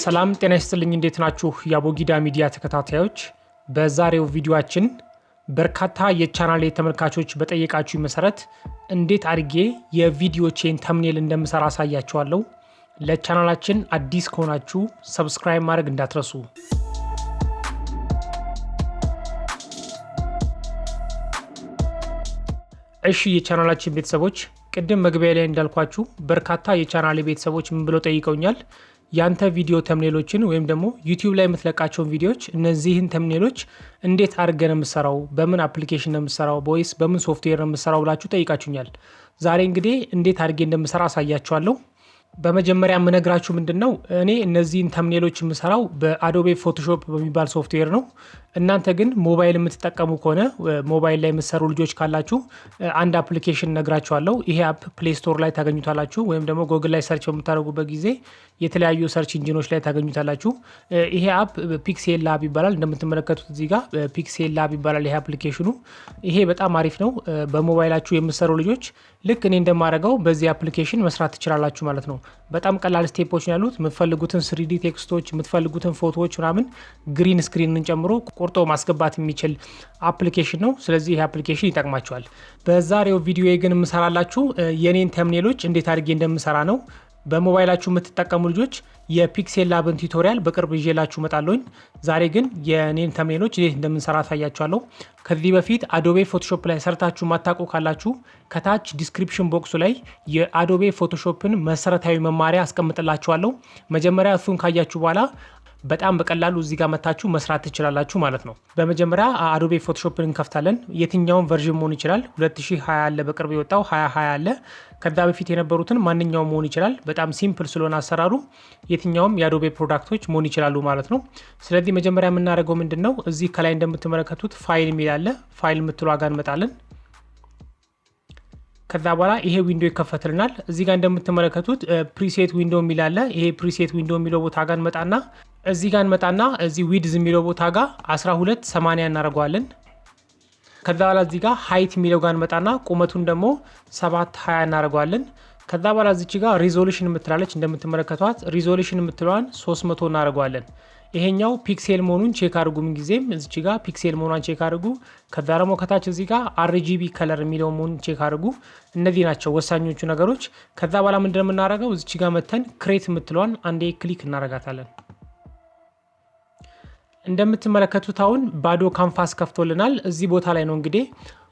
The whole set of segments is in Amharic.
ሰላም ጤና ይስጥልኝ እንዴት ናችሁ የአቦጊዳ ሚዲያ ተከታታዮች በዛሬው ቪዲዮአችን በርካታ የቻናሌ ተመልካቾች በጠየቃችሁ መሰረት እንዴት አድርጌ የቪዲዮቼን ተምኔል እንደምሰራ አሳያችኋለሁ ለቻናላችን አዲስ ከሆናችሁ ሰብስክራይብ ማድረግ እንዳትረሱ እሺ የቻናላችን ቤተሰቦች ቅድም መግቢያ ላይ እንዳልኳችሁ በርካታ የቻናሌ ቤተሰቦች ምን ብለው ጠይቀውኛል ያንተ ቪዲዮ ተምኔሎችን ወይም ደግሞ YouTube ላይ የምትለቃቸውን ቪዲዮዎች እነዚህን ተምኔሎች እንዴት አድርገን መስራው በምን አፕሊኬሽን ነው መስራው ቦይስ በምን ሶፍትዌር ነው መስራው ብላችሁ ጠይቃችሁኛል ዛሬ እንግዲህ እንዴት አድርጌ እንደምሰራ አሳያችኋለሁ በመጀመሪያ ምነግራችሁ ምንድነው እኔ እነዚህን ተምኔሎች መስራው በአዶቤ ፎቶሾፕ በሚባል ሶፍትዌር ነው እናንተ ግን ሞባይል የምትጠቀሙ ከሆነ ሞባይል ላይ መስሩ ልጆች ካላችሁ አንድ አፕሊኬሽን ነግራችኋለሁ ይሄ አፕ ፕሌይ ስቶር ላይ ታገኙታላችሁ ወይም ደግሞ ጉግል ላይ ሰርች በምታደርጉበት ጊዜ የተለያዩ ሰርች ኢንጂኖች ላይ ታገኙታላችሁ ይሄ አፕ ፒክሴል ላብ ይባላል እንደምትመለከቱት እዚህ ጋር ፒክሴል ላብ ይባላል ይሄ አፕሊኬሽኑ ይሄ በጣም አሪፍ ነው በሞባይላችሁ የምትሰሩ ልጆች ልክ እኔ እንደማደርገው በዚህ አፕሊኬሽን መስራት ትችላላችሁ ማለት ነው በጣም ቀላል ስቴፖች ያሉት የምትፈልጉትን 3D ቴክስቶች የምትፈልጉትን ፎቶዎች ምናምን ግሪን ስክሪንን ጨምሮ ቆርጦ ማስገባት የሚችል አፕሊኬሽን ነው ስለዚህ ይሄ አፕሊኬሽን ይጠቅማችኋል በዛሬው ቪዲዮዬ ግን መስራላችሁ የኔን ተምኔሎች እንዴት አድርጌ እንደምሰራ ነው በሞባይላችሁ የምትጠቀሙ ልጆች የፒክሴል ላብን ቱቶሪያል በቅርብ ይዤላችሁ መጣለሁኝ ዛሬ ግን የኔን ተምኔሎች እንዴት እንደምንሰራ ታያችኋለሁ ከዚህ በፊት አዶቤ ፎቶሾፕ ላይ ሰርታችሁ ማታውቁ ካላችሁ ከታች ዲስክሪፕሽን ቦክሱ ላይ የአዶቤ ፎቶሾፕን መሰረታዊ መማሪያ አስቀምጥላችኋለሁ መጀመሪያ እሱን ካያችሁ በኋላ በጣም በቀላሉ እዚህ ጋር መታችሁ መስራት ትችላላችሁ ማለት ነው በመጀመሪያ አዶቤ ፎቶሾፕን እንከፍታለን የትኛውን ቨርዥን መሆን ይችላል 2020 አለ በቅርብ የወጣው 2020 አለ ከዛ በፊት የነበሩትን ማንኛውም መሆን ይችላል በጣም ሲምፕል ስለሆነ አሰራሩ የትኛውም የአዶቤ ፕሮዳክቶች መሆን ይችላሉ ማለት ነው ስለዚህ መጀመሪያ የምናደርገው ምንድነው እዚህ ከላይ እንደምትመለከቱት ፋይል የሚል አለ ፋይል የምትሉ ጋር እንመጣለን ከዛ በኋላ ይሄ ዊንዶ ይከፈትልናል እዚህ ጋር እንደምትመለከቱት ፕሪሴት ዊንዶ የሚል አለ ይሄ ፕሪሴት ዊንዶ የሚለው ቦታ ጋር እንመጣና እዚህ ጋር እንመጣና እዚህ ዊድዝ የሚለው ቦታ ጋር 1280 እናደርገዋለን ከዛ በኋላ እዚህ ጋር ሃይት የሚለው ጋር እንመጣና ቁመቱን ደግሞ 720 እናደርገዋለን ከዛ በኋላ እዚች ጋር ሪዞሉሽን የምትላለች እንደምትመለከቷት ሪዞሉሽን የምትለዋን 300 እናደርገዋለን ይሄኛው ፒክሴል መሆኑን ቼክ አድርጉ ምን ጊዜም እዚች ጋር ፒክሴል መሆኑን ቼክ አድርጉ ከዛ ደግሞ ከታች እዚህ ጋር RGB ከለር የሚለው መሆኑን ቼክ አድርጉ እነዚህ ናቸው ወሳኞቹ ነገሮች ከዛ በኋላ ምንድነው የምናደርገው እዚች ጋር መተን ክሬት የምትለዋን አንዴ ክሊክ እናደርጋታለን እንደምትመለከቱት አሁን ባዶ ካንቫስ ከፍቶልናል እዚህ ቦታ ላይ ነው እንግዲህ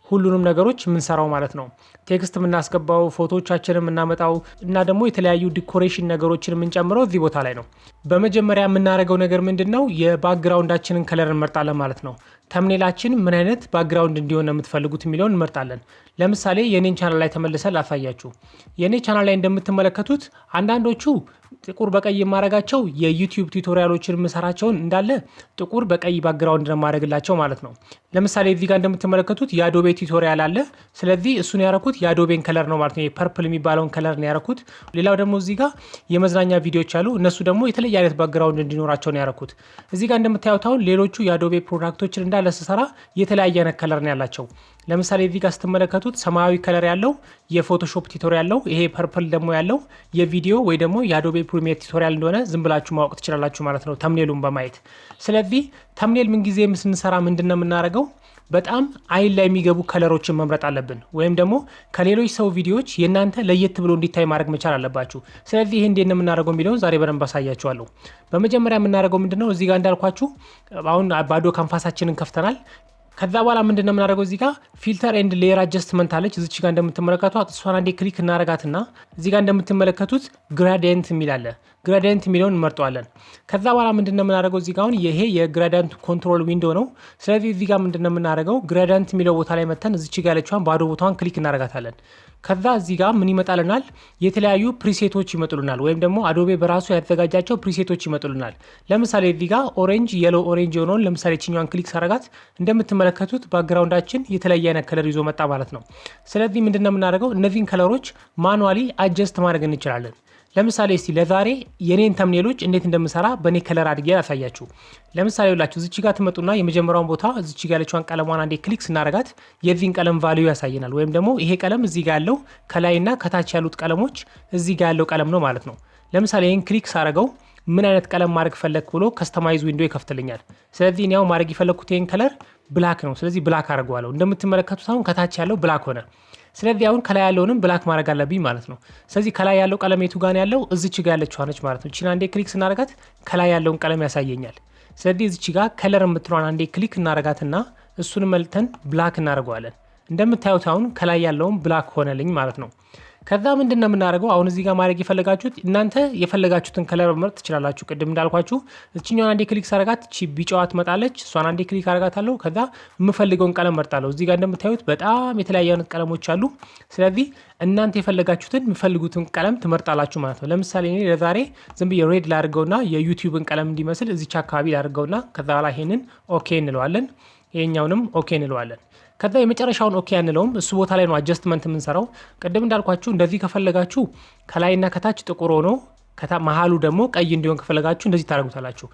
ሁሉንም ነገሮች ምንሰራው ማለት ነው ቴክስት ምናስገባው ፎቶዎቻችንን ምናመጣው እና ደግሞ የተለያዩ ዲኮሬሽን ነገሮችን ምንጨምረው እዚህ ቦታ ላይ ነው በመጀመሪያ የምናደርገው ነገር ምንድነው የባክግራውንዳችንን ከለር እንመርጣለን ማለት ነው ተምኔላችን ምን አይነት ባክግራውንድ እንዲሆን የምትፈልጉት የሚለውን እንመርጣለን ለምሳሌ የኔን ቻናል ላይ ተመልሰን ላሳያችሁ የኔ ቻናል ላይ እንደምትመለከቱት አንዳንዶቹ ጥቁር በቀይ ማረጋቸው የዩቲዩብ ቱቶሪያሎችን መስራቸውን እንዳለ ጥቁር በቀይ ባክግራውንድ ነው ማረግላቸው ማለት ነው ለምሳሌ እዚህ ጋር እንደምትመለከቱት የአዶቤ ቱቶሪያል አለ ስለዚህ እሱን ያረኩት የአዶቤን ከለር ነው ማለት ነው የፐርፕል የሚባለውን ከለር ነው ያረኩት ሌላው ደግሞ እዚህ ጋር የመዝናኛ ቪዲዮዎች አሉ እነሱ ደግሞ የተለያየ አይነት ባክግራውንድ እንዲኖራቸው ነው ያረኩት እዚህ ጋር እንደምታዩት አሁን ሌሎቹ የአዶቤ ፕሮዳክቶችን እንዳለ ሰራ የተለያየ አይነት ከለር ነው ያላቸው ለምሳሌ እዚህ ጋር ስትመለከቱት ሰማያዊ ከለር ያለው የፎቶሾፕ ቱቶሪያል ነው ይሄ ፐርፕል ደግሞ ያለው የቪዲዮ ወይ ደግሞ የአዶቤ ፕሪሚየር ቱቶሪያል እንደሆነ ዝም ብላችሁ ማወቅ ትችላላችሁ ማለት ነው ተምኔሉን በማየት ስለዚህ ተምኔል ምን ጊዜ ስንሰራ ምንድነው የምናደርገው በጣም አይን ላይ የሚገቡ ከለሮችን መምረጥ አለብን ወይም ደግሞ ከሌሎች ሰው ቪዲዮዎች የናንተ ለየት ብሎ እንዲታይ ማድረግ መቻል አለባችሁ ስለዚህ ይሄ እንዴት ነው የምናደርገው የሚለውን ዛሬ በደንብ አሳያችኋለሁ በመጀመሪያ የምናደርገው ምንድነው እዚህ ጋር እንዳልኳችሁ አሁን ባዶ ካንቫሳችንን ከፍተናል ከዛ በኋላ ምንድነው የምናደርገው እዚህ ጋር ፊልተር ኤንድ ሌየር አጀስትመንት አለች እዚች ጋር እንደምትመለከቱት እሷን አንዴ ክሊክ እናረጋትና እዚህ ጋር እንደምትመለከቱት ግራዲየንት የሚል አለ ግራዲየንት የሚለውን እንመርጠዋለን ከዛ በኋላ ምንድነው የምናደርገው እዚህ ጋር አሁን ይሄ የግራዲየንት ኮንትሮል ዊንዶ ነው ስለዚህ እዚህ ጋር ምንድነው የምናደርገው ግራዲየንት የሚለው ቦታ ላይ መተን እዚች ጋር ያለችዋን ባዶ ቦታዋን ክሊክ እናረጋታለን ከዛ እዚህ ጋር ምን ይመጣልናል የተለያዩ ፕሪሴቶች ይመጡልናል ወይም ደግሞ አዶቤ በራሱ ያዘጋጃቸው ፕሪሴቶች ይመጡልናል ለምሳሌ እዚህ ጋር ኦሬንጅ የሎ ኦሬንጅ የሆነውን ለምሳሌ እቺኛዋን ክሊክ ሳረጋት እንደምትመለከቱት ባክግራውንዳችን የተለያየ አይነት ከለር ይዞ መጣ ማለት ነው ስለዚህ ምንድነው የምናደርገው እነዚህን ከለሮች ማኑዋሊ አጀስት ማድረግ እንችላለን ለምሳሌ እስቲ ለዛሬ የኔን ተምኔሎች እንዴት እንደምሰራ በኔ ከለር አድርጌ ያሳያችሁ ለምሳሌ ሁላችሁ እዚች ጋር ተመጡና የመጀመሪያውን ቦታ እዚች ጋር ያለችውን ቀለሟን አንዴ ክሊክ ስናረጋት የዚህን ቀለም ቫልዩ ያሳየናል ወይም ደግሞ ይሄ ቀለም እዚህ ጋር ያለው ከላይና ከታች ያሉት ቀለሞች እዚህ ጋር ያለው ቀለም ነው ማለት ነው ለምሳሌ ይሄን ክሊክ ሳረጋው ምን አይነት ቀለም ማድረግ ፈለክ ብሎ ከስተማይዝ ዊንዶ ይከፍትልኛል። ስለዚህ እኔ ያው ማድረግ የፈለኩት ይሄን ከለር ብላክ ነው። ስለዚህ ብላክ አደርገዋለሁ። እንደምትመለከቱት አሁን ከታች ያለው ብላክ ሆነ። ስለዚህ አሁን ከላይ ያለውንም ብላክ ማድረግ አለብኝ ማለት ነው። ስለዚህ ከላይ ያለው ቀለም የቱ ጋር ያለው እዚች ጋር ያለችው አነች ማለት ነው። እቺን አንዴ ክሊክ ስናደርጋት ከላይ ያለውን ቀለም ያሳየኛል። ስለዚህ እዚች ጋር ከለር የምትለዋን አንዴ ክሊክ እናደርጋትና እሱን መልተን ብላክ እናደርገዋለን። እንደምታዩት አሁን ከላይ ያለውን ብላክ ሆነልኝ ማለት ነው። ከዛ ምንድነው የምናደርገው አሁን እዚህ ጋር ማድረግ የፈለጋችሁት እናንተ የፈለጋችሁትን ከለር መምረጥ ትችላላችሁ። ቅድም እንዳልኳችሁ እቺኛውን አንዴ ክሊክ ሳደርጋት እቺ ቢጫዋ ትመጣለች። እሷን አንዴ ክሊክ አደርጋታለሁ። ከዛ የምፈልገውን ቀለም መርጣለሁ። እዚህ ጋር እንደምታዩት በጣም የተለያየ አይነት ቀለሞች አሉ። ስለዚህ እናንተ የፈለጋችሁትን የምፈልጉትን ቀለም ትመርጣላችሁ ማለት ነው። ለምሳሌ እኔ ለዛሬ ዝም ብዬ ሬድ ላድርገውና የዩቲዩብን ቀለም እንዲመስል እዚች አካባቢ ላድርገውና ከዛ በኋላ ይሄንን ኦኬ እንለዋለን። ይሄኛውንም ኦኬ እንለዋለን። ከዛ የመጨረሻውን ኦኬ አንለውም። እሱ ቦታ ላይ ነው አጀስትመንት የምንሰራው። ቅድም እንዳልኳችሁ እንደዚህ ከፈለጋችሁ ከላይና ከታች ጥቁር ሆኖ መሃሉ ደግሞ ቀይ እንዲሆን ከፈለጋችሁ እንደዚህ ታደርጉታላችሁ።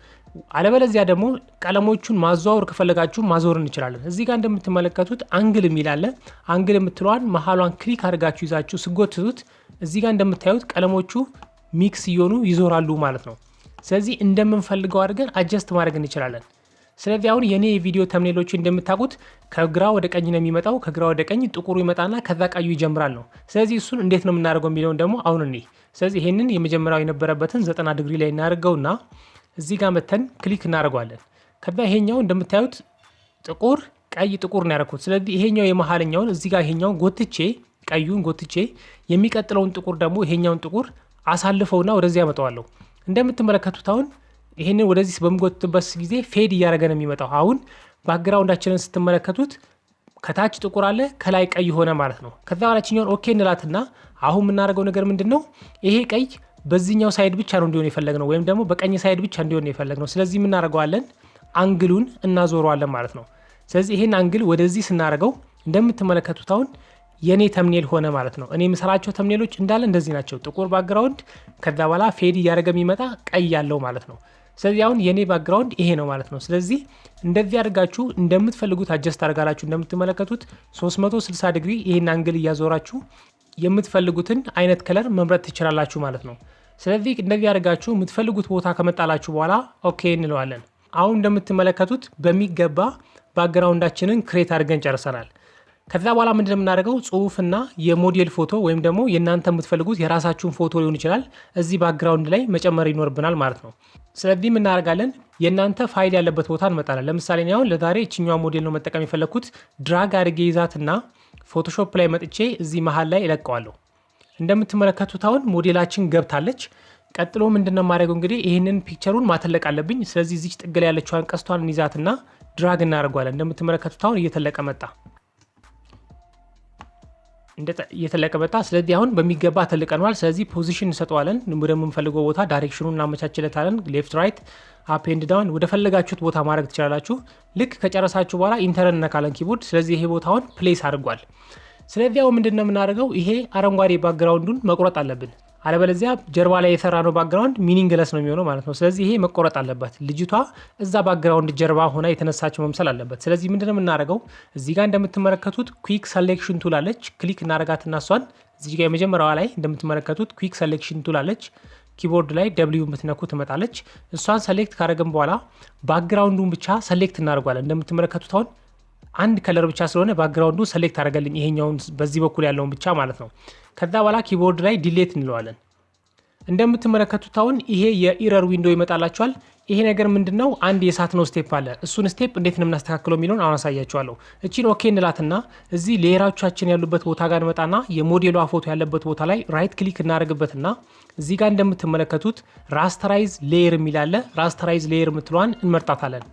አለበለዚያ ደግሞ ቀለሞቹን ማዛወር ከፈለጋችሁ ማዞር እንችላለን። እዚህ ጋር እንደምትመለከቱት አንግል የሚል አለ። አንግል የምትለዋን መሃሏን ክሊክ አድርጋችሁ ይዛችሁ ስጎትቱት እዚህ ጋር እንደምታዩት ቀለሞቹ ሚክስ እየሆኑ ይዞራሉ ማለት ነው። ስለዚህ እንደምንፈልገው አድርገን አጀስት ማድረግ እንችላለን። ስለዚህ አሁን የኔ ቪዲዮ ተምኔሎቹ እንደምታውቁት ከግራ ወደ ቀኝ ነው የሚመጣው። ከግራ ወደ ቀኝ ጥቁሩ ይመጣና ከዛ ቀዩ ይጀምራል ነው። ስለዚህ እሱን እንዴት ነው የምናደርገው የሚለውን ደግሞ አሁን እኔ ስለዚህ ይሄንን የመጀመሪያው የነበረበትን 90 ዲግሪ ላይ እናደርገውና እዚህ ጋር መተን ክሊክ እናደርገዋለን። ከዛ ይሄኛው እንደምታዩት ጥቁር ቀይ ጥቁር ነው ያደረኩት። ስለዚህ ይሄኛው የመሃለኛውን እዚህ ጋር ይሄኛውን ጎትቼ ቀዩን ጎትቼ የሚቀጥለውን ጥቁር ደግሞ ይሄኛውን ጥቁር አሳልፈውና ወደዚህ ያመጣዋለሁ። እንደምትመለከቱት አሁን ይሄንን ወደዚህ በመጎትበት ጊዜ ፌድ እያደረገ ነው የሚመጣው። አሁን ባክግራውንዳችንን ስትመለከቱት ከታች ጥቁር አለ ከላይ ቀይ ሆነ ማለት ነው። ከዛ በኋላችኛውን ኦኬ እንላትና አሁን የምናደርገው ነገር ምንድነው ይሄ ቀይ በዚህኛው ሳይድ ብቻ ነው እንዲሆን የፈለግነው ወይም ደግሞ በቀኝ ሳይድ ብቻ እንዲሆን የፈለግነው። ስለዚህ የምናደርገዋለን አንግሉን እናዞረዋለን ማለት ነው። ስለዚህ ይሄን አንግል ወደዚህ ስናደርገው እንደምትመለከቱት አሁን የኔ ተምኔል ሆነ ማለት ነው። እኔ የምሰራቸው ተምኔሎች እንዳለ እንደዚህ ናቸው። ጥቁር ባክግራውንድ ከዛ በኋላ ፌድ እያደረገ የሚመጣ ቀይ ያለው ማለት ነው። ስለዚህ አሁን የኔ ባክግራውንድ ይሄ ነው ማለት ነው። ስለዚህ እንደዚህ አድርጋችሁ እንደምትፈልጉት አጀስት አድርጋላችሁ እንደምትመለከቱት 360 ዲግሪ ይሄን አንግል እያዞራችሁ የምትፈልጉትን አይነት ከለር መምረጥ ትችላላችሁ ማለት ነው። ስለዚህ እንደዚህ አድርጋችሁ የምትፈልጉት ቦታ ከመጣላችሁ በኋላ ኦኬ እንለዋለን። አሁን እንደምትመለከቱት በሚገባ ባክግራውንዳችንን ክሬት አድርገን ጨርሰናል። ከዛ በኋላ ምንድነው የምናደርገው ጽሁፍና የሞዴል ፎቶ ወይም ደግሞ የናንተ የምትፈልጉት የራሳችሁን ፎቶ ሊሆን ይችላል እዚህ ባክግራውንድ ላይ መጨመር ይኖርብናል ማለት ነው። ስለዚህ ምን እናደርጋለን የናንተ ፋይል ያለበት ቦታ እንመጣለን። ለምሳሌ እኔ አሁን ለዛሬ እቺኛው ሞዴል ነው መጠቀም የፈለኩት። ድራግ አድርጌ ይዛትና ፎቶሾፕ ላይ መጥቼ እዚህ መሃል ላይ እለቀዋለሁ። እንደምትመለከቱት አሁን ሞዴላችን ገብታለች። ቀጥሎ ምንድነው ማድረገው እንግዲህ ይሄንን ፒክቸሩን ማተለቅ አለብኝ። ስለዚህ እዚህ ጥግ ላይ ያለችዋን ቀስቷን እንይዛትና ድራግ እናደርጋለን። እንደምትመለከቱት አሁን እየተለቀ መጣ። እየተለቀ መጣ። ስለዚህ አሁን በሚገባ ተለቀናል። ስለዚህ ፖዚሽን እንሰጠዋለን። ወደምንፈልገው ቦታ ዳይሬክሽኑን እናመቻችለታለን። ሌፍት ራይት አፕ ኤንድ ዳውን ወደ ፈለጋችሁት ቦታ ማድረግ ትችላላችሁ። ልክ ከጨረሳችሁ በኋላ ኢንተርን ነካለን ኪቦርድ። ስለዚህ ይሄ ቦታውን ፕሌስ አድርጓል። ስለዚህ አሁን ምንድነው የምናደርገው ይሄ አረንጓዴ ባክግራውንዱን መቁረጥ አለብን። አለበለዚያ ጀርባ ላይ የሰራነው ባክግራውንድ ሚኒንግለስ ነው የሚሆነው ማለት ነው። ስለዚህ ይሄ መቆረጥ አለበት። ልጅቷ እዛ ባክግራውንድ ጀርባ ሆና የተነሳችው መምሰል አለበት። ስለዚህ ምንድነው የምናደርገው እዚህ ጋር እንደምትመለከቱት ኩዊክ ሰሌክሽን ቱል አለች። ክሊክ እናደርጋትና እሷን እዚህ ጋር የመጀመሪያዋ ላይ እንደምትመለከቱት ኩዊክ ሰሌክሽን ቱል አለች። ኪቦርድ ላይ ደብሊው የምትነኩ ትመጣለች። እሷን ሰሌክት ካደረግን በኋላ ባክግራውንዱን ብቻ ሰሌክት እናደርጋለን። እንደምትመለከቱት አሁን አንድ ከለር ብቻ ስለሆነ ባክግራውንዱን ሰሌክት አደረገልኝ ይሄኛውን በዚህ በኩል ያለውን ብቻ ማለት ነው። ከዛ በኋላ ኪቦርድ ላይ ዲሌት እንለዋለን። እንደምትመለከቱት አሁን ይሄ የኢረር ዊንዶ ይመጣላችኋል። ይሄ ነገር ምንድነው አንድ የሳትነው ስቴፕ አለ። እሱን ስቴፕ እንዴት ነው የምናስተካክለው የሚለውን አሁን አሳያችኋለሁ። እቺን ኦኬ እንላትና እዚህ ሌየራቻችን ያሉበት ቦታ ጋር እንመጣና የሞዴሏ ፎቶ ያለበት ቦታ ላይ ራይት ክሊክ እናደርግበትና እዚህ ጋር እንደምትመለከቱት ራስተራይዝ ሌየር የሚል አለ። ራስተራይዝ ሌየር የምትለዋን እንመርጣታለን።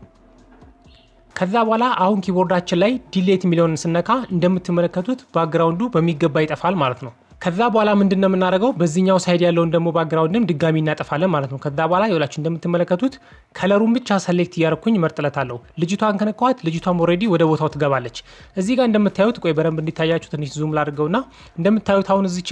ከዛ በኋላ አሁን ኪቦርዳችን ላይ ዲሌት የሚለውን ስነካ እንደምትመለከቱት ባክግራውንዱ በሚገባ ይጠፋል ማለት ነው። ከዛ በኋላ ምንድነው የምናደርገው በዚህኛው ሳይድ ያለውን ደግሞ ባክግራውንድም ድጋሚ እናጠፋለን ማለት ነው። ከዛ በኋላ ይኸውላችሁ እንደምትመለከቱት ከለሩን ብቻ ሰሌክት እያደረኩኝ መርጥለታለሁ። ልጅቷን ከነካዋት ልጅቷም ኦሬዲ ወደ ቦታው ትገባለች። እዚህ ጋር እንደምታዩት ቆይ በደንብ እንዲታያችሁ ትንሽ ዙም ላድርገውና እንደምታዩት አሁን እዚህ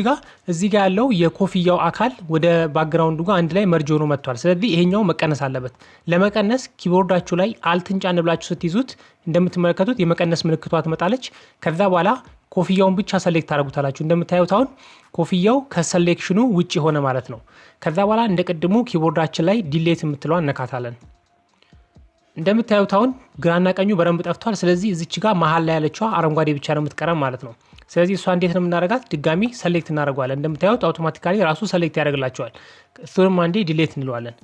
ጋር ያለው የኮፍያው አካል ወደ ባክግራውንዱ ጋር አንድ ላይ መርጅ ሆኖ መጥቷል። ስለዚህ ይሄኛው መቀነስ አለበት። ለመቀነስ ኪቦርዳችሁ ላይ አልትን ጫን ብላችሁ ስትይዙት እንደምትመለከቱት የመቀነስ ምልክቷ ትመጣለች። ከዛ በኋላ ኮፍያውን ብቻ ሰሌክት ታደርጉታላችሁ። እንደምታዩት አሁን ኮፍያው ከሰሌክሽኑ ውጪ ሆነ ማለት ነው። ከዛ በኋላ እንደቀድሞ ኪቦርዳችን ላይ ዲሌት የምትለዋን እነካታለን። እንደምታዩት አሁን ግራና ቀኙ በደንብ ጠፍቷል። ስለዚህ እዚች ጋር መሃል ላይ ያለችዋ አረንጓዴ ብቻ ነው የምትቀረም ማለት ነው። ስለዚህ እሷ እንዴት ነው የምናደርጋት? ድጋሚ ሰሌክት እናደርጋለን። እንደምታዩት አውቶማቲካሊ ራሱ ሰሌክት ያደርግላችኋል። እሱንም አንዴ ዲሌት እንለዋለን።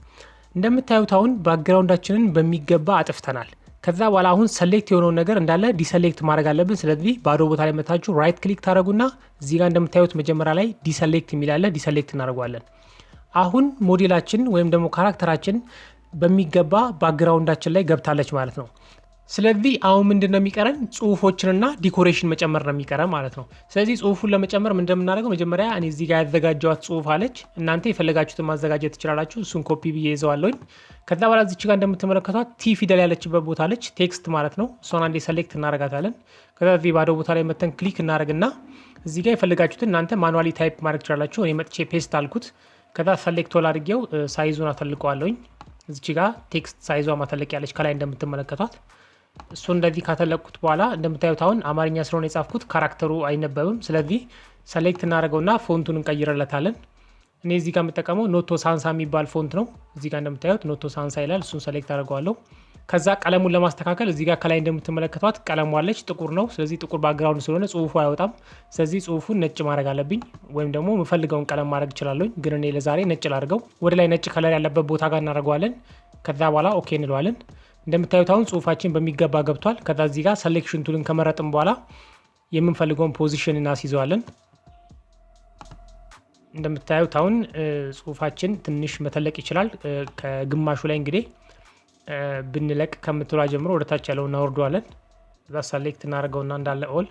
እንደምታዩት አሁን ባክግራውንዳችንን በሚገባ አጥፍተናል። ከዛ በኋላ አሁን ሰሌክት የሆነውን ነገር እንዳለ ዲሰሌክት ማድረግ አለብን። ስለዚህ ባዶ ቦታ ላይ መታችሁ ራይት ክሊክ ታደርጉና እዚህ ጋር እንደምታዩት መጀመሪያ ላይ ዲሰሌክት የሚላለ ዲሰሌክት እናደርጋለን። አሁን ሞዴላችን ወይም ደግሞ ካራክተራችን በሚገባ ባክግራውንዳችን ላይ ገብታለች ማለት ነው። ስለዚህ አሁን ምንድነው የሚቀረን? ጽሁፎችንና ዲኮሬሽን መጨመር ነው የሚቀረን ማለት ነው። ስለዚህ ጽሁፉን ለመጨመር ምን እንደምናደርገው መጀመሪያ እኔ እዚህ ጋር ያዘጋጀዋት ጽሁፍ አለች። እናንተ የፈለጋችሁትን ማዘጋጀት ትችላላችሁ። እሱን ኮፒ ብዬ ይዘዋለሁኝ። ከዛ በኋላ እዚች ጋር እንደምትመለከቷት ቲ ፊደል ያለችበት ቦታ አለች፣ ቴክስት ማለት ነው። እሷን አንዴ ሰሌክት እናደርጋታለን። ከዛ እዚህ ባዶ ቦታ ላይ መተን ክሊክ እናደርግና እዚህ ጋር የፈለጋችሁትን እናንተ ማኑዋሊ ታይፕ ማድረግ ትችላላችሁ። እኔ መጥቼ ፔስት አልኩት። ከዛ ሰሌክት ሆል አድርጌው ሳይዙን አተልቀዋለሁኝ። እዚች ጋር ቴክስት ሳይዟ ማተለቅ ያለች ከላይ እንደምትመለከቷት እሱ እንደዚህ ካተለቅኩት በኋላ እንደምታዩት አሁን አማርኛ ስለሆነ የጻፍኩት ካራክተሩ አይነበብም። ስለዚህ ሰሌክት እናደርገውና ፎንቱን እንቀይርለታለን። እኔ እዚህ ጋር የምጠቀመው ኖቶ ሳንሳ የሚባል ፎንት ነው። እዚህ ጋር እንደምታዩት ኖቶ ሳንሳ ይላል። እሱን ሰሌክት አደርገዋለሁ። ከዛ ቀለሙን ለማስተካከል እዚህ ጋር ከላይ እንደምትመለከቷት ቀለሟ አለች፣ ጥቁር ነው። ስለዚህ ጥቁር ባክግራውንድ ስለሆነ ጽሁፉ አይወጣም። ስለዚህ ጽሁፉን ነጭ ማድረግ አለብኝ፣ ወይም ደግሞ የምፈልገውን ቀለም ማድረግ እችላለሁ። ግን እኔ ለዛሬ ነጭ ላድርገው። ወደ ላይ ነጭ ከለር ያለበት ቦታ ጋር እናደርገዋለን። ከዛ በኋላ ኦኬ እንለዋለን። እንደምታዩት አሁን ጽሁፋችን በሚገባ ገብቷል። ከዛ እዚህ ጋር ሰሌክሽን ቱልን ከመረጥን በኋላ የምንፈልገውን ፖዚሽን እናስይዘዋለን። እንደምታዩት አሁን ጽሁፋችን ትንሽ መተለቅ ይችላል። ከግማሹ ላይ እንግዲህ ብንለቅ ከምትሏ ጀምሮ ወደ ታች ያለው እናወርደዋለን። እዛ ሰሌክት እናደርገውና እንዳለ ኦል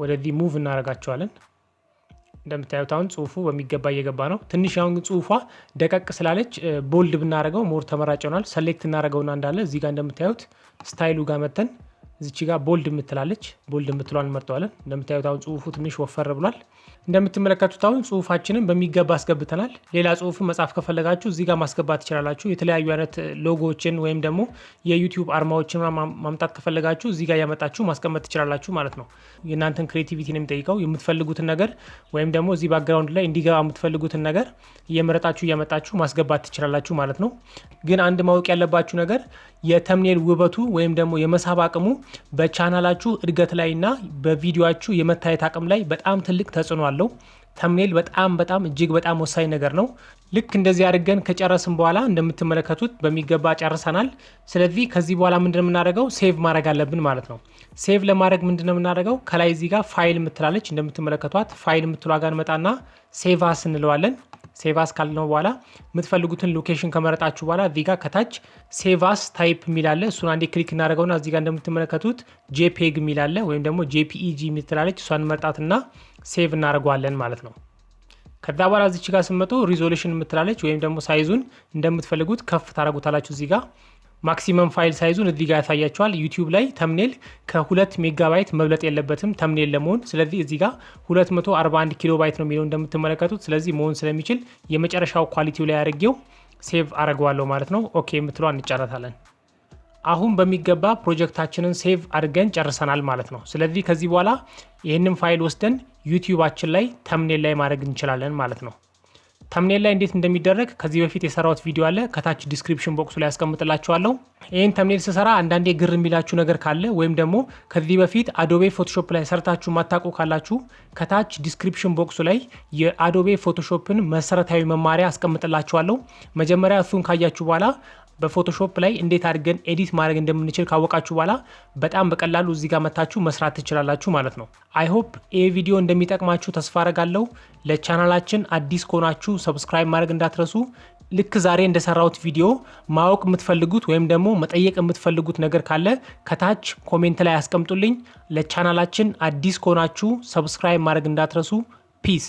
ወደዚህ ሙቭ እናደርጋቸዋለን። እንደምታዩት አሁን ጽሁፉ በሚገባ እየገባ ነው። ትንሽ አሁን ጽሁፏ ደቀቅ ስላለች ቦልድ ብናደርገው ሞር ተመራጭ ይሆናል። ሰሌክት እናደርገውና እንዳለ እዚህ ጋር እንደምታዩት ስታይሉ ጋር መተን እዚች ጋር ቦልድ የምትላለች ቦልድ የምትሏን እንመርጠዋለን። እንደምታዩት አሁን ጽሁፉ ትንሽ ወፈር ብሏል። እንደምትመለከቱት አሁን ጽሁፋችንን በሚገባ አስገብተናል። ሌላ ጽሁፍ መጻፍ ከፈለጋችሁ እዚህ ጋር ማስገባት ትችላላችሁ። የተለያዩ አይነት ሎጎዎችን ወይም ደግሞ የዩቲዩብ አርማዎችን ማምጣት ከፈለጋችሁ እዚህ ጋር ያመጣችሁ ማስቀመጥ ትችላላችሁ ማለት ነው። የእናንተን ክሬቲቪቲ ነው የሚጠይቀው። የምትፈልጉትን ነገር ወይም ደግሞ እዚህ ባክግራውንድ ላይ እንዲገባ የምትፈልጉትን ነገር እየመረጣችሁ እያመጣችሁ ማስገባት ትችላላችሁ ማለት ነው። ግን አንድ ማወቅ ያለባችሁ ነገር የተምኔል ውበቱ ወይም ደግሞ የመሳብ አቅሙ በቻናላችሁ እድገት ላይና በቪዲዮአችሁ የመታየት አቅም ላይ በጣም ትልቅ ተጽዕኖ አለው። ተምኔል በጣም እጅግ በጣም ወሳኝ ነገር ነው። ልክ እንደዚህ አድርገን ከጨረስን በኋላ እንደምትመለከቱት በሚገባ ጨርሰናል። ስለዚህ ከዚህ በኋላ ምንድነው የምናደርገው? ሴቭ ማድረግ አለብን ማለት ነው። ሴቭ ለማድረግ ምንድነው የምናደርገው? ከላይ እዚህ ጋር ፋይል የምትላለች እንደምትመለከቷት ፋይል የምትሏ ጋር እንመጣና ሴቭ አስ እንለዋለን። ሴቭ አስ ካልነው በኋላ የምትፈልጉትን ሎኬሽን ከመረጣችሁ በኋላ እዚህ ጋር ከታች ሴቭ አስ ታይፕ የሚላለ እሱን አንዴ ክሊክ እናደርገውና እዚህ ጋር እንደምትመለከቱት ጄፒግ የሚላለ ወይም ደግሞ ጄፒኢጂ የምትላለች እሷን መርጣትና ሴቭ እናደርገዋለን ማለት ነው። ከዛ በኋላ እዚች ጋር ስመጡ ሪዞሉሽን የምትላለች ወይም ደግሞ ሳይዙን እንደምትፈልጉት ከፍ ታደርጉታላችሁ። እዚህ ጋር ማክሲመም ፋይል ሳይዙን እዚህ ጋር ያሳያችኋል። ዩቲዩብ ላይ ተምኔል ከ2 ሜጋባይት መብለጥ የለበትም ተምኔል ለመሆን። ስለዚህ እዚህ ጋር 241 ኪሎ ባይት ነው የሚለው እንደምትመለከቱት። ስለዚህ መሆን ስለሚችል የመጨረሻው ኳሊቲው ላይ አድርጌው ሴቭ አደርገዋለሁ ማለት ነው። ኦኬ የምትለው እንጫረታለን። አሁን በሚገባ ፕሮጀክታችንን ሴቭ አድርገን ጨርሰናል ማለት ነው። ስለዚህ ከዚህ በኋላ ይህንን ፋይል ወስደን ዩቲዩባችን ላይ ተምኔል ላይ ማድረግ እንችላለን ማለት ነው። ተምኔል ላይ እንዴት እንደሚደረግ ከዚህ በፊት የሰራሁት ቪዲዮ አለ፣ ከታች ዲስክሪፕሽን ቦክሱ ላይ ያስቀምጥላችኋለሁ። ይህን ተምኔል ስሰራ አንዳንዴ ግር የሚላችሁ ነገር ካለ ወይም ደግሞ ከዚህ በፊት አዶቤ ፎቶሾፕ ላይ ሰርታችሁ ማታውቁ ካላችሁ ከታች ዲስክሪፕሽን ቦክሱ ላይ የአዶቤ ፎቶሾፕን መሰረታዊ መማሪያ አስቀምጥላችኋለሁ። መጀመሪያ እሱን ካያችሁ በኋላ በፎቶሾፕ ላይ እንዴት አድርገን ኤዲት ማድረግ እንደምንችል ካወቃችሁ በኋላ በጣም በቀላሉ እዚህ ጋር መታችሁ መስራት ትችላላችሁ ማለት ነው። አይ ሆፕ ይሄ ቪዲዮ እንደሚጠቅማችሁ ተስፋ አደርጋለሁ። ለቻናላችን አዲስ ከሆናችሁ ሰብስክራይብ ማድረግ እንዳትረሱ። ልክ ዛሬ እንደሰራሁት ቪዲዮ ማወቅ የምትፈልጉት ወይም ደግሞ መጠየቅ የምትፈልጉት ነገር ካለ ከታች ኮሜንት ላይ አስቀምጡልኝ። ለቻናላችን አዲስ ከሆናችሁ ሰብስክራይብ ማድረግ እንዳትረሱ። ፒስ